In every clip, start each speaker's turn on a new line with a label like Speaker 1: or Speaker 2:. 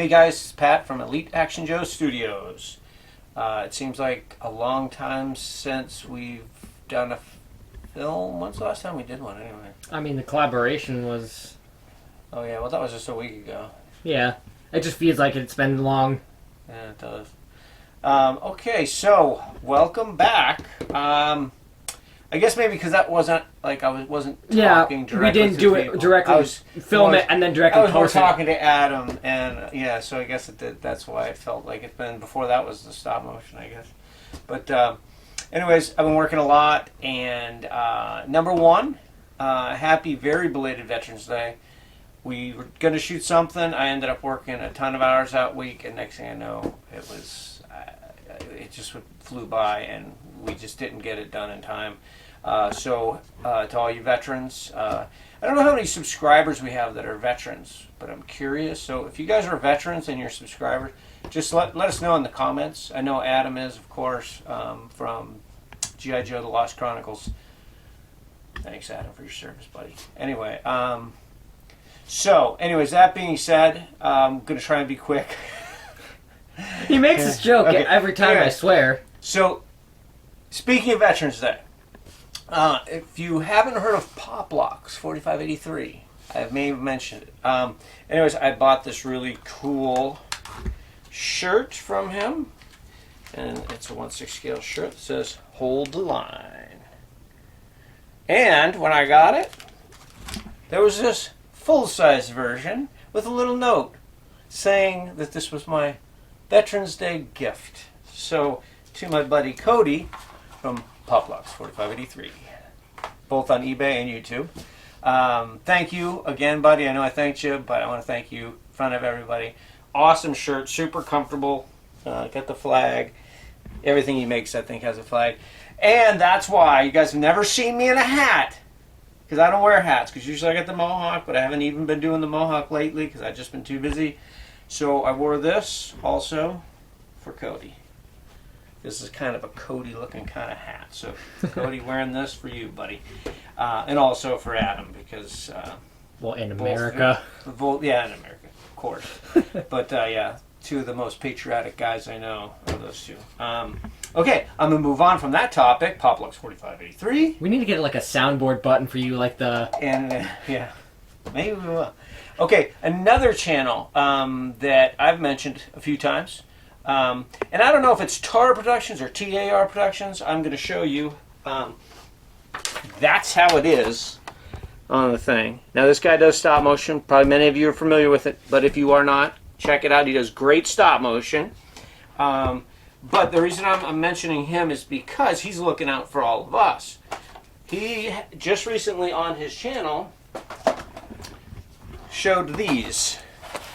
Speaker 1: Hey guys, it's Pat from Elite Action Joe Studios. It seems like a long time since we've done a film. When's the last time we did one anyway?
Speaker 2: I mean, the collaboration was...
Speaker 1: Oh yeah, well that was just a week ago.
Speaker 2: Yeah, it just feels like it's been long.
Speaker 1: Yeah, it does. Okay, so welcome back. I guess maybe because that wasn't like I wasn't talking directly.
Speaker 2: We didn't do it directly. Film it and then directly.
Speaker 1: I was more talking to Adam, and yeah, so I guess it did. That's why it felt like it's been before that was the stop motion, I guess. But anyways, I've been working a lot, and number one, happy very belated Veterans Day. We were going to shoot something. I ended up working a ton of hours that week, and next thing I know, it just flew by, and we just didn't get it done in time. So to all you veterans, I don't know how many subscribers we have that are veterans, but I'm curious. So if you guys are veterans and you're subscribers, just let us know in the comments. I know Adam is, of course, from G.I. Joe, The Lost Chronicles. Thanks, Adam, for your service, buddy. Anyway, anyways, that being said, I'm going to try and be quick.
Speaker 2: He makes this joke every time, I swear. So,
Speaker 1: speaking of Veterans Day, if you haven't heard of Pop Locks 4583, I may have mentioned it. Anyways, I bought this really cool shirt from him, and it's a 1/6 scale shirt that says "Hold the Line." And when I got it, there was this full-size version with a little note saying that this was my Veterans Day gift. So, to my buddy Cody from Poplocks 4583, both on eBay and YouTube. Thank you again, buddy. I know I thanked you, but I want to thank you in front of everybody. Awesome shirt, super comfortable. Got the flag. Everything he makes, I think, has a flag. And that's why you guys have never seen me in a hat, because I don't wear hats, because usually I get the mohawk, but I haven't even been doing the mohawk lately because I've just been too busy. So I wore this also for Cody. This is kind of a Cody looking kind of hat. So Cody, wearing this for you, buddy. And also for Adam, because...
Speaker 2: well, in America.
Speaker 1: Yeah, in America, of course. But yeah, two of the most patriotic guys I know are those two. Okay, I'm going to move on from that topic. Poplux 4583.
Speaker 2: We need to get like a soundboard button for you, like the...
Speaker 1: And, yeah, maybe we will. Okay, another channel that I've mentioned a few times. And I don't know if it's TAR Productions or TAR Productions. I'm going to show you. That's how it is on the thing. Now, this guy does stop motion. Probably many of you are familiar with it. But if you are not, check it out. He does great stop motion. But the reason I'm mentioning him is because he's looking out for all of us. He just recently on his channel showed these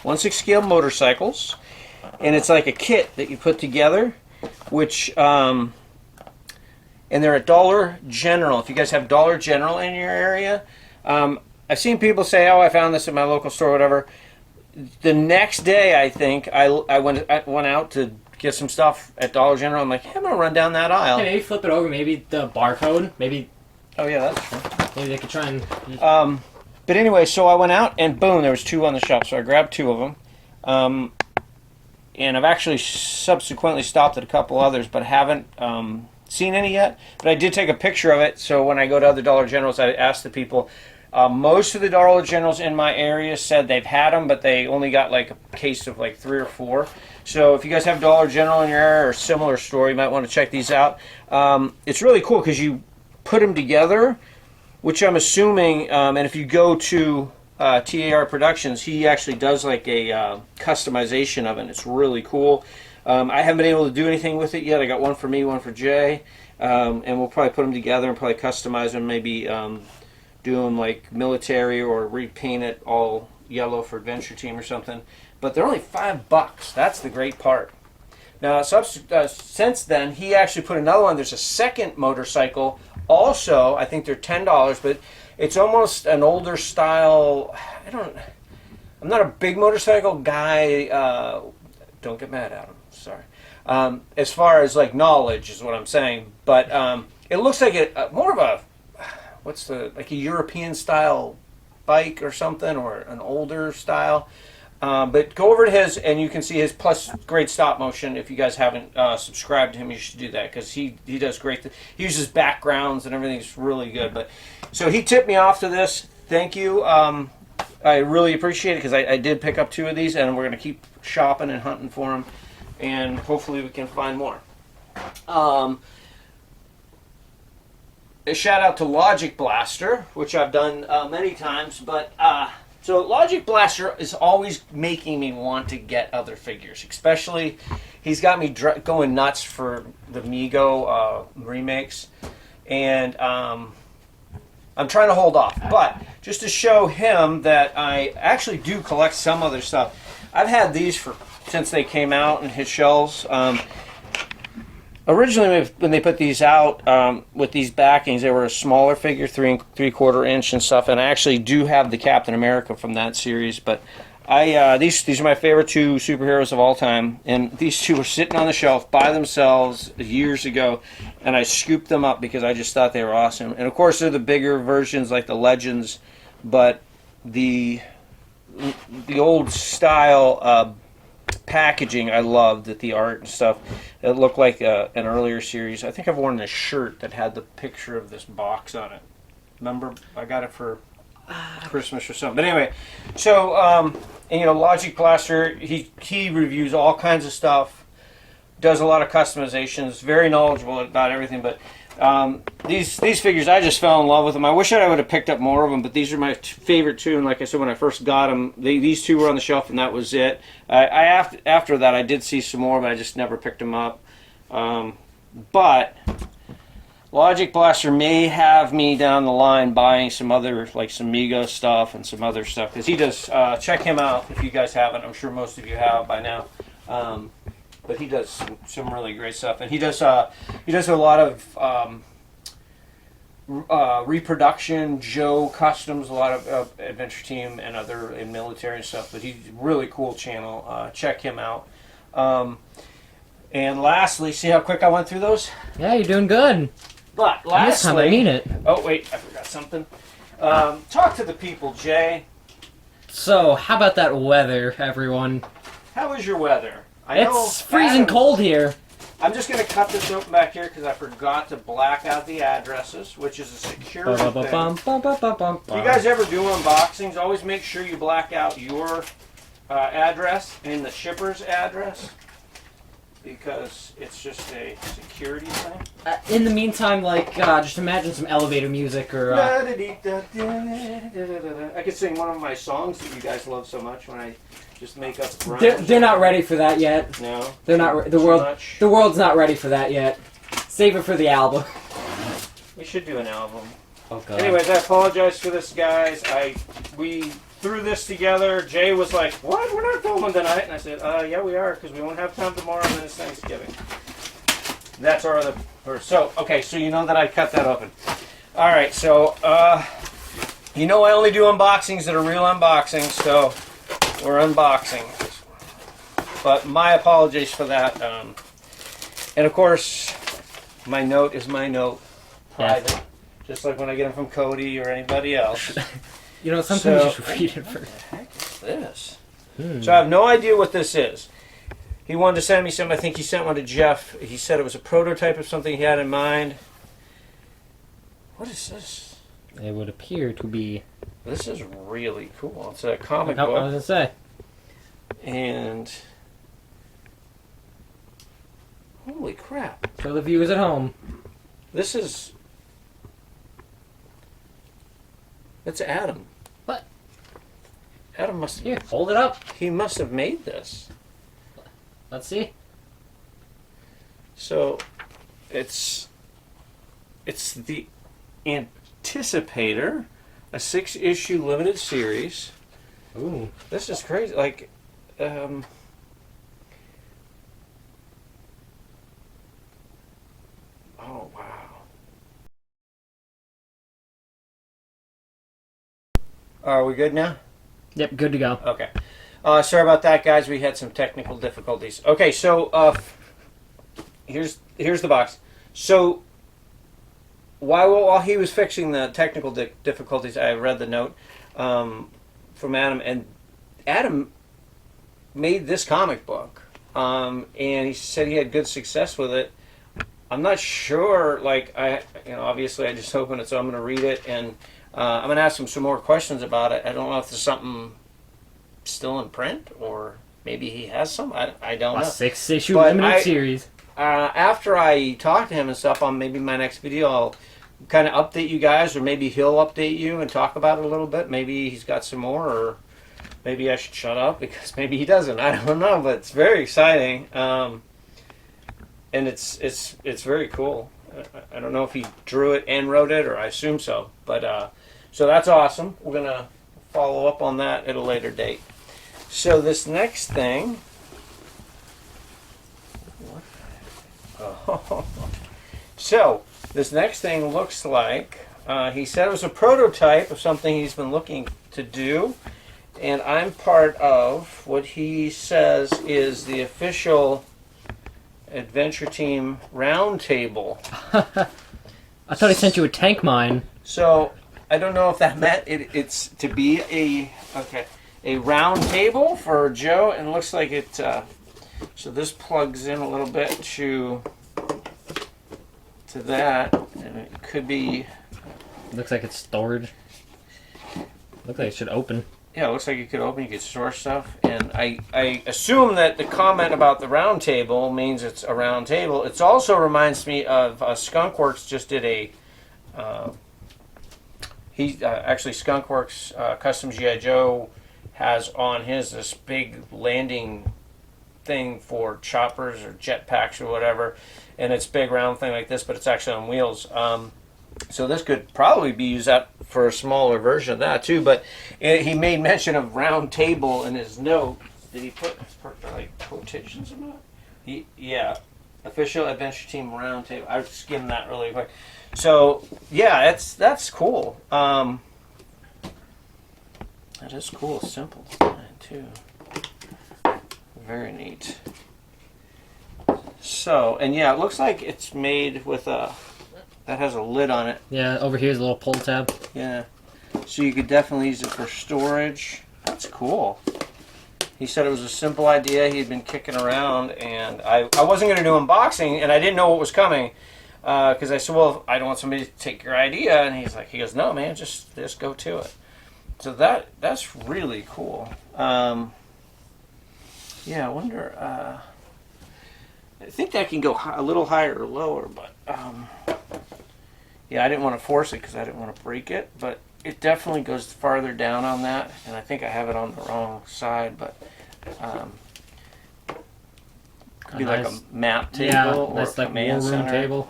Speaker 1: 1/6 scale motorcycles, and it's like a kit that you put together, which and they're at Dollar General. If you guys have Dollar General in your area, I've seen people say, "Oh, I found this at my local store," or whatever. The next day, I think I went out to get some stuff at Dollar General. I'm like, hey, I'm gonna run down that aisle.
Speaker 2: Hey, maybe flip it over. Maybe the barcode. Maybe.
Speaker 1: Oh yeah, that's true.
Speaker 2: Maybe they could try and.
Speaker 1: But anyway, so I went out and boom, there was two on the shelf. So I grabbed two of them. And I've actually subsequently stopped at a couple others, but haven't seen any yet. But I did take a picture of it, so when I go to other Dollar Generals, I asked the people. Most of the Dollar Generals in my area said they've had them, but they only got like a case of like 3 or 4. So if you guys have Dollar General in your area or a similar store, you might want to check these out. It's really cool because you put them together, which I'm assuming, and if you go to TAR Productions, he actually does like a customization of it. It's really cool. I haven't been able to do anything with it yet. I got one for me, one for Jay, and we'll probably put them together and probably customize them, maybe do them like military or repaint it all yellow for Adventure Team or something. But they're only $5. That's the great part. Now, since then, he actually put another one. There's a second motorcycle. Also, I think they're $10, but it's almost an older style. I'm not a big motorcycle guy. Don't get mad at him. Sorry. As far as like knowledge is what I'm saying, but it looks like more of a like a European style bike or something, or an older style. But go over to his, and you can see his plus great stop motion. If you guys haven't subscribed to him, you should do that because he does great. He uses backgrounds and everything's really good. But so he tipped me off to this. Thank you. I really appreciate it because I did pick up 2 of these, and we're going to keep shopping and hunting for them, and hopefully we can find more. A shout out to Logic Blaster, which I've done many times, but so Logic Blaster is always making me want to get other figures, especially he's got me going nuts for the Mego remakes, and I'm trying to hold off, but just to show him that I actually do collect some other stuff. I've had these since they came out in his shelves. Originally, when they put these out with these backings, they were a smaller figure, 3 3/4 inch and stuff. And I actually do have the Captain America from that series. But these are my favorite 2 superheroes of all time, and these 2 were sitting on the shelf by themselves years ago, and I scooped them up because I just thought they were awesome. And of course, they're the bigger versions, like the Legends, but the old style. Packaging I loved, the art and stuff. It looked like an earlier series. I think I've worn a shirt that had the picture of this box on it. Remember, I got it for Christmas or something. But anyway, so and, Logic Blaster, he reviews all kinds of stuff, does a lot of customizations, very knowledgeable about everything. But these figures, I just fell in love with them. I wish I would have picked up more of them, but these are my favorite 2. And like I said, when I first got them, these 2 were on the shelf, and that was it. After that, I did see some more, but I just never picked them up. But Logic Blaster may have me down the line buying some other, like some Mego stuff and some other stuff, because he does. Check him out if you guys haven't. I'm sure most of you have by now. But he does some really great stuff, and he does a lot of reproduction, Joe customs, a lot of Adventure Team and other in military and stuff. But he's a really cool channel. Check him out. And lastly, see how quick I went through those?
Speaker 2: Yeah, you're doing good.
Speaker 1: But lastly,
Speaker 2: this time I mean it.
Speaker 1: Oh wait, I forgot something. Talk to the people, Jay.
Speaker 2: So, how about that weather, everyone?
Speaker 1: How is your weather?
Speaker 2: It's freezing cold here.
Speaker 1: I'm just going to cut this open back here because I forgot to black out the addresses, which is a security thing. If you guys ever do unboxings, always make sure you black out your address and the shipper's address, because it's just a security thing.
Speaker 2: In the meantime, just imagine some elevator music or...
Speaker 1: I could sing one of my songs that you guys love so much when I just make up rhymes.
Speaker 2: They're not ready for that yet.
Speaker 1: No.
Speaker 2: They're not. The world's not ready for that yet. Save it for the album.
Speaker 1: We should do an album.
Speaker 2: Oh God.
Speaker 1: Anyways, I apologize for this, guys. We threw this together. Jay was like, "What? We're not filming tonight?" And I said, "Yeah, we are, because we won't have time tomorrow, and then it's Thanksgiving." That's our other. So okay, so you know that I cut that open. All right, so I only do unboxings that are real unboxings, so we're unboxing. But my apologies for that. And of course, my note is my note, private,
Speaker 2: yeah.
Speaker 1: Just like when I get them from Cody or anybody else.
Speaker 2: Sometimes you should read it first.
Speaker 1: What the heck is this? So I have no idea what this is. He wanted to send me some. I think he sent one to Jeff. He said it was a prototype of something he had in mind. What is this?
Speaker 2: It would appear to be...
Speaker 1: This is really cool. It's a comic
Speaker 2: What
Speaker 1: book.
Speaker 2: was it say?
Speaker 1: And... holy crap.
Speaker 2: For the viewers at home.
Speaker 1: This is... It's Adam.
Speaker 2: What?
Speaker 1: Adam must have...
Speaker 2: Here, hold it up.
Speaker 1: He must have made this.
Speaker 2: Let's see.
Speaker 1: So, it's the Anticipator, a 6-issue limited series.
Speaker 2: Ooh.
Speaker 1: This is crazy. Like, oh, wow. Are we good now?
Speaker 2: Yep, good to go.
Speaker 1: Okay. Sorry about that, guys. We had some technical difficulties. Okay, so here's the box. So while he was fixing the technical difficulties, I read the note from Adam, and Adam made this comic book, and he said he had good success with it. I'm not sure. Like obviously, I just opened it, so I'm going to read it, and I'm going to ask him some more questions about it. I don't know if there's something still in print, or maybe he has some. I don't know.
Speaker 2: A 6-issue limited series.
Speaker 1: After I talk to him and stuff on maybe my next video, I'll kind of update you guys, or maybe he'll update you and talk about it a little bit. Maybe he's got some more, or maybe I should shut up because maybe he doesn't. I don't know, but it's very exciting, and it's very cool. I don't know if he drew it and wrote it, or I assume so. But so that's awesome. We're gonna follow up on that at a later date. So this next thing. Oh. So this next thing looks like he said it was a prototype of something he's been looking to do, and I'm part of what he says is the official Adventure Team Roundtable.
Speaker 2: I thought he sent you a tank mine.
Speaker 1: So I don't know if that meant it's to be a round table for Joe, and it looks like it. So this plugs in a little bit to that, and it could be.
Speaker 2: Looks like it's storage. Looks like it should open.
Speaker 1: Yeah, it looks like you could open. You could store stuff, and I assume that the comment about the round table means it's a round table. It also reminds me of Skunkworks just did a. Actually Skunkworks Custom G.I. Joe has on his this big landing thing for choppers or jetpacks or whatever, and it's a big round thing like this, but it's actually on wheels. So this could probably be used out for a smaller version of that too. But he made mention of round table in his note. Did he put like quotations or not? Yeah, official Adventure Team round table. I skimmed that really quick. So yeah, that's cool. That is cool. Simple design too. Very neat. So, and yeah, it looks like it's made with that has a lid on it.
Speaker 2: Yeah, over here's a little pull tab.
Speaker 1: Yeah. So you could definitely use it for storage. That's cool. He said it was a simple idea he had been kicking around, and I wasn't going to do unboxing, and I didn't know what was coming, because I said, well, I don't want somebody to take your idea, and he goes, no, man, just go to it. So that's really cool. Yeah, I wonder. I think that can go a little higher or lower, but yeah, I didn't want to force it because I didn't want to break it, but it definitely goes farther down on that, and I think I have it on the wrong side, but could be like a map table or
Speaker 2: that's
Speaker 1: a
Speaker 2: like
Speaker 1: command
Speaker 2: war room
Speaker 1: center
Speaker 2: table.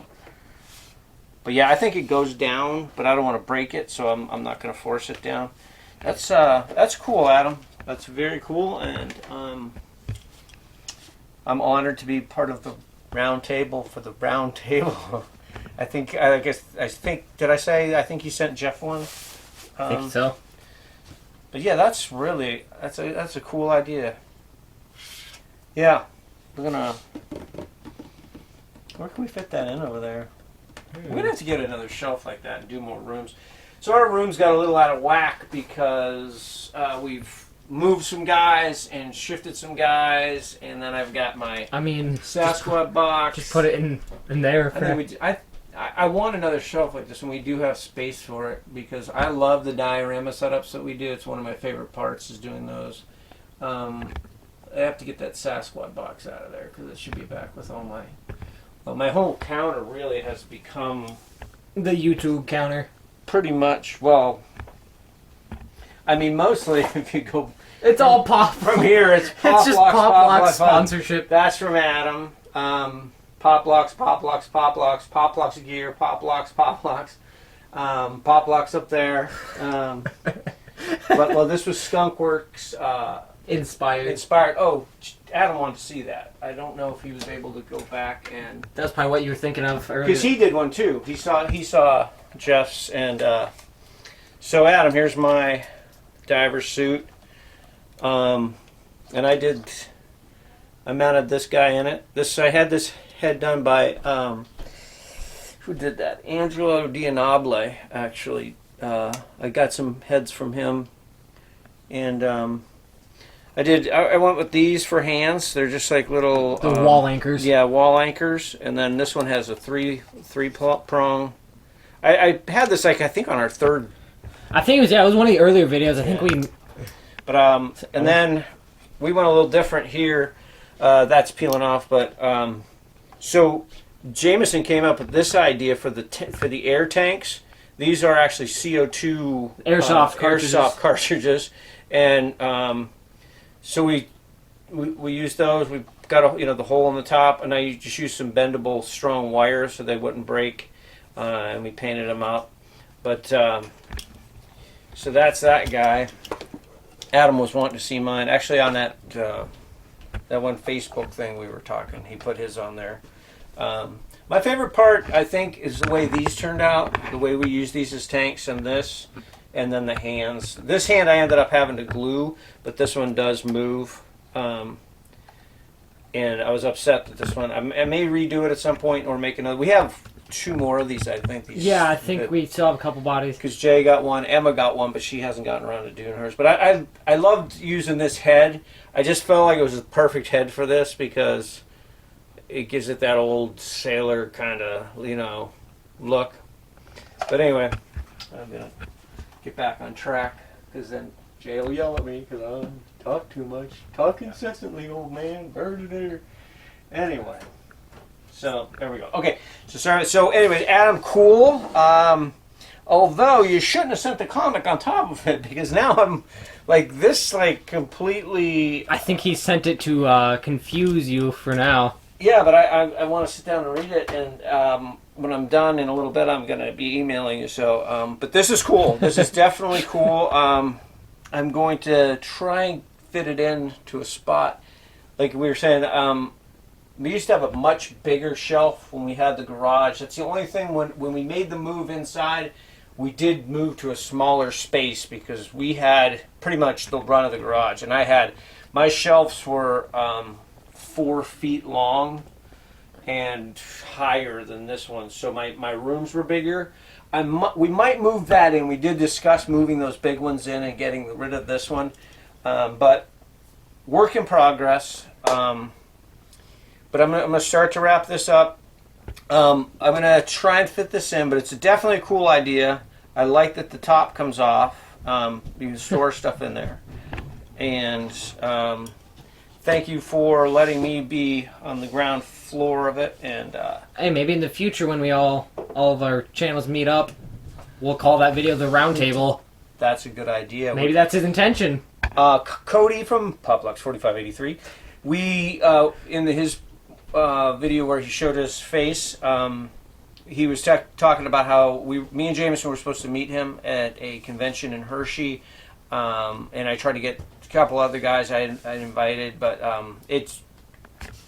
Speaker 1: But yeah, I think it goes down, but I don't want to break it, so I'm not going to force it down. That's cool, Adam. That's very cool, and I'm honored to be part of the round table for the round table. I think did I say I think you sent Jeff one?
Speaker 2: I think so.
Speaker 1: But yeah, that's a cool idea. Yeah, we're gonna. Where can we fit that in over there? We're gonna have to get another shelf like that and do more rooms. So our room's got a little out of whack because we've moved some guys and shifted some guys, and then I've got my Sasquatch box.
Speaker 2: Just put it in there.
Speaker 1: I want another shelf like this, and we do have space for it because I love the diorama setups that we do. It's one of my favorite parts is doing those. I have to get that Sasquatch box out of there because it should be back with all my. Well, my whole counter really has become
Speaker 2: the YouTube counter.
Speaker 1: Pretty much. Well, I mean, mostly if you go.
Speaker 2: It's all pop.
Speaker 1: From here, it's pop.
Speaker 2: It's just pop sponsorship.
Speaker 1: That's from Adam. Pop locks, pop locks, pop locks, pop locks gear, pop locks, pop locks. Pop locks up there. But this was Skunkworks. Inspired. Oh, Adam wanted to see that. I don't know if he was able to go back and.
Speaker 2: That's probably what you were thinking of earlier.
Speaker 1: Because he did one too. He saw Jeff's, and so Adam, here's my diver suit. And I mounted this guy in it. I had this head done by who did that? Angelo Dianable, actually. I got some heads from him, and I went with these for hands. They're just like little
Speaker 2: The wall anchors.
Speaker 1: Yeah, wall anchors. And then this one has a three prong. I had this like I think on our third.
Speaker 2: I think it was one of the earlier videos. I think we.
Speaker 1: But and then we went a little different here. That's peeling off. But so Jameson came up with this idea for the air tanks. These are actually CO2 airsoft cartridges, and so we used those. We got the hole in the top, and I just used some bendable, strong wires so they wouldn't break, and we painted them up. But so that's that guy. Adam was wanting to see mine. Actually, on that one Facebook thing we were talking, he put his on there. My favorite part, I think, is the way these turned out. The way we use these as tanks, and this, and then the hands. This hand I ended up having to glue, but this one does move. And I was upset that this one. I may redo it at some point or make another. We have 2 more of these, I think.
Speaker 2: Yeah, I think we still have a couple bodies.
Speaker 1: Because Jay got one, Emma got one, but she hasn't gotten around to doing hers. But I loved using this head. I just felt like it was the perfect head for this because it gives it that old sailor kind of, look. But anyway, I'm going to get back on track because then Jay will yell at me because I talk too much. Talk incessantly, old man. Bird in there. Anyway. So, there we go. Okay, so anyways, Adam, cool. Although you shouldn't have sent the comic on top of it because now I'm like this, like completely.
Speaker 2: I think he sent it to confuse you for now.
Speaker 1: Yeah, but I want to sit down and read it, and when I'm done in a little bit, I'm going to be emailing you. So, but this is cool. This is definitely cool. I'm going to try and fit it in to a spot, like we were saying. We used to have a much bigger shelf when we had the garage. That's the only thing when we made the move inside, we did move to a smaller space because we had pretty much the run of the garage. And my shelves were 4 feet long and higher than this one. So my rooms were bigger. We might move that in. We did discuss moving those big ones in and getting rid of this one. But work in progress. But I'm going to start to wrap this up. I'm going to try and fit this in, but it's definitely a cool idea. I like that the top comes off. You can store stuff in there. And thank you for letting me be on the ground floor of it. And
Speaker 2: hey, maybe in the future when we all of our channels meet up, we'll call that video the round table.
Speaker 1: That's a good idea.
Speaker 2: Maybe that's his intention.
Speaker 1: Cody from Publux4583. We in his video where he showed his face, he was talking about how me and Jameson were supposed to meet him at a convention in Hershey, and I tried to get a couple other guys I invited, but it's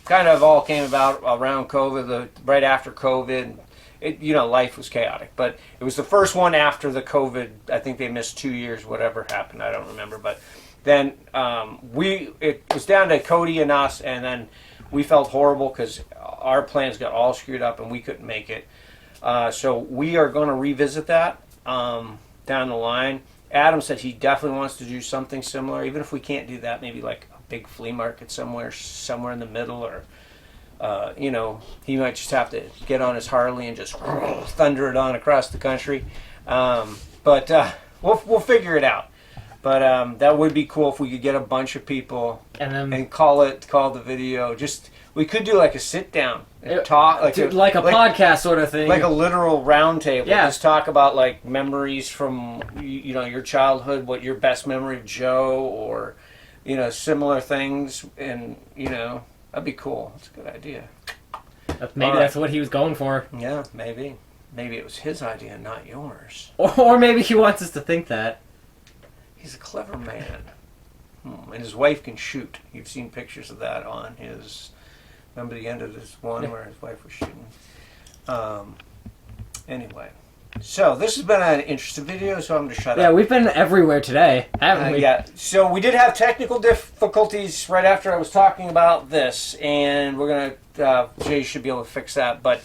Speaker 1: kind of all came about around COVID, right after COVID. Life was chaotic, but it was the first one after the COVID. I think they missed 2 years, whatever happened, I don't remember, but then it was down to Cody and us, and then we felt horrible because our plans got all screwed up and we couldn't make it. So we are going to revisit that down the line. Adam said he definitely wants to do something similar, even if we can't do that, maybe like a big flea market somewhere in the middle, or he might just have to get on his Harley and just thunder it on across the country. But we'll figure it out. But that would be cool if we could get a bunch of people and call the video. We could do like a sit down and talk, like a
Speaker 2: podcast sort of thing,
Speaker 1: like a literal round table.
Speaker 2: Yeah.
Speaker 1: Just talk about like memories from your childhood, what your best memory of Joe, or similar things, and that'd be cool. It's a good idea.
Speaker 2: Maybe that's what he was going for.
Speaker 1: Yeah, maybe it was his idea, not yours.
Speaker 2: Or maybe he wants us to think that.
Speaker 1: He's a clever man. And his wife can shoot. You've seen pictures of that on his... Remember the end of this one where his wife was shooting? Anyway. So, this has been an interesting video, so I'm going to shut up.
Speaker 2: Yeah, we've been everywhere today, haven't we?
Speaker 1: Yeah. So, we did have technical difficulties right after I was talking about this, and we're going to... Jay should be able to fix that. But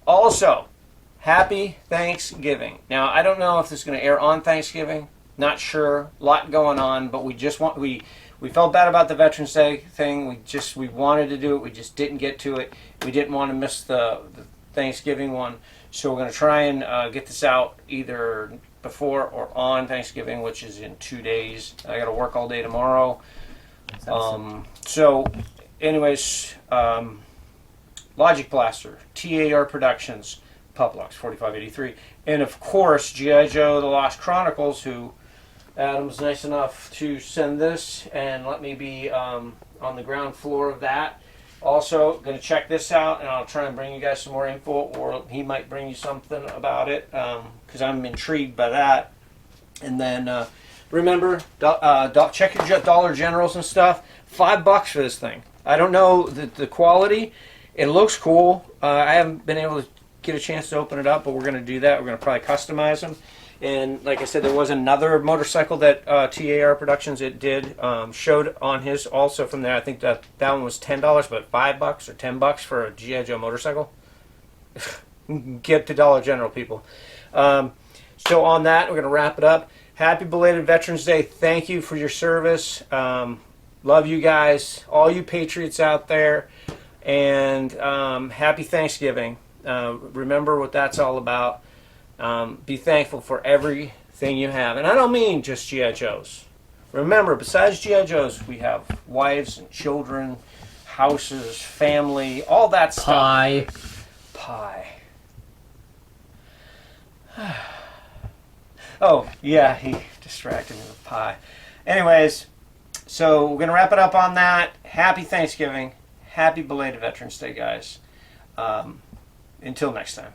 Speaker 1: also, happy Thanksgiving. Now, I don't know if this is going to air on Thanksgiving. Not sure. A lot going on, but we We felt bad about the Veterans Day thing. We wanted to do it. We just didn't get to it. We didn't want to miss the Thanksgiving one. So we're going to try and get this out either before or on Thanksgiving, which is in 2 days. I got to work all day tomorrow. So, anyways, Logic Blaster, TAR Productions, Puplux 4583, and of course G.I. Joe: The Lost Chronicles, who Adam's nice enough to send this and let me be on the ground floor of that. Also, going to check this out, and I'll try and bring you guys some more info, or he might bring you something about it, because I'm intrigued by that. And then remember, check your Dollar Generals and stuff. $5 for this thing. I don't know the quality. It looks cool. I haven't been able to get a chance to open it up, but we're going to do that. We're going to probably customize them. And like I said, there was another motorcycle that TAR Productions showed on his also from there. I think that one was $10, but $5 or $10 for a G.I. Joe motorcycle. Get to Dollar General, people. So on that, we're going to wrap it up. Happy belated Veterans Day. Thank you for your service. Love you guys, all you patriots out there. And happy Thanksgiving. Remember what that's all about. Be thankful for everything you have. And I don't mean just G.I. Joes. Remember, besides G.I. Joes, we have wives and children, houses, family, all that stuff. Pie. Oh, yeah, he distracted me with pie. Anyways, so we're going to wrap it up on that. Happy Thanksgiving. Happy belated Veterans Day, guys. Until next time.